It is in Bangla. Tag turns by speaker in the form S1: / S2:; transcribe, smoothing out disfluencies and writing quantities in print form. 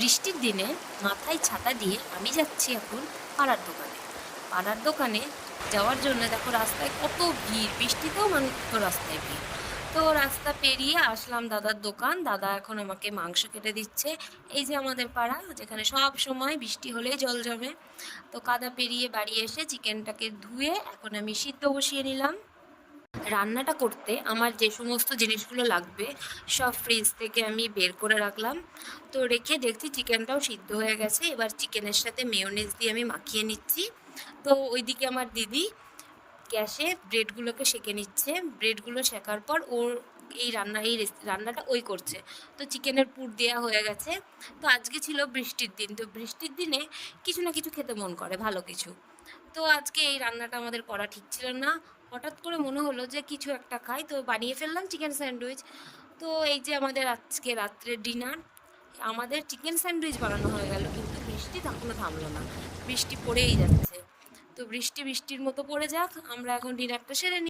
S1: বৃষ্টির দিনে মাথায় ছাতা দিয়ে আমি যাচ্ছি এখন পাড়ার দোকানে। পাড়ার দোকানে যাওয়ার জন্য দেখো রাস্তায় কত ভিড়, বৃষ্টিতেও মানুষ তো রাস্তায় ভিড়। তো রাস্তা পেরিয়ে আসলাম দাদার দোকান। দাদা এখন আমাকে মাংস কেটে দিচ্ছে। এই যে আমাদের পাড়া, যেখানে সব সময় বৃষ্টি হলেই জল জমে। তো কাদা পেরিয়ে বাড়ি এসে চিকেনটাকে ধুয়ে এখন আমি সিদ্ধ বসিয়ে নিলাম। রান্নাটা করতে আমার যে সমস্ত জিনিসগুলো লাগবে সব ফ্রিজ থেকে আমি বের করে রাখলাম। তো রেখে দেখছি চিকেনটাও সিদ্ধ হয়ে গেছে। এবার চিকেনের সাথে মেয়োনেজ দিয়ে আমি মাখিয়ে নিচ্ছি। তো ওইদিকে আমার দিদি গ্যাসে ব্রেডগুলোকে সেঁকে নিচ্ছে। ব্রেডগুলো শেখার পর ওর এই রান্নাটা ওই করছে। তো চিকেনের পুর দেওয়া হয়ে গেছে। তো আজকে ছিল বৃষ্টির দিন, তো বৃষ্টির দিনে কিছু না কিছু খেতে মন করে, ভালো কিছু। তো আজকে এই রান্নাটা আমাদের করা ঠিক ছিল না। হঠাৎ করে মনে হলো যে কিছু একটা খাই, তো বানিয়ে ফেললাম চিকেন স্যান্ডউইচ। তো এই যে আমাদের আজকে রাত্রের ডিনার, আমাদের চিকেন স্যান্ডউইচ বানানো হয়ে গেল, কিন্তু বৃষ্টি তখনও থামলো না, বৃষ্টি পড়েই যাচ্ছে। তো বৃষ্টির মতো পড়ে যাক, আমরা এখন ডিনারটা সেরে নিই।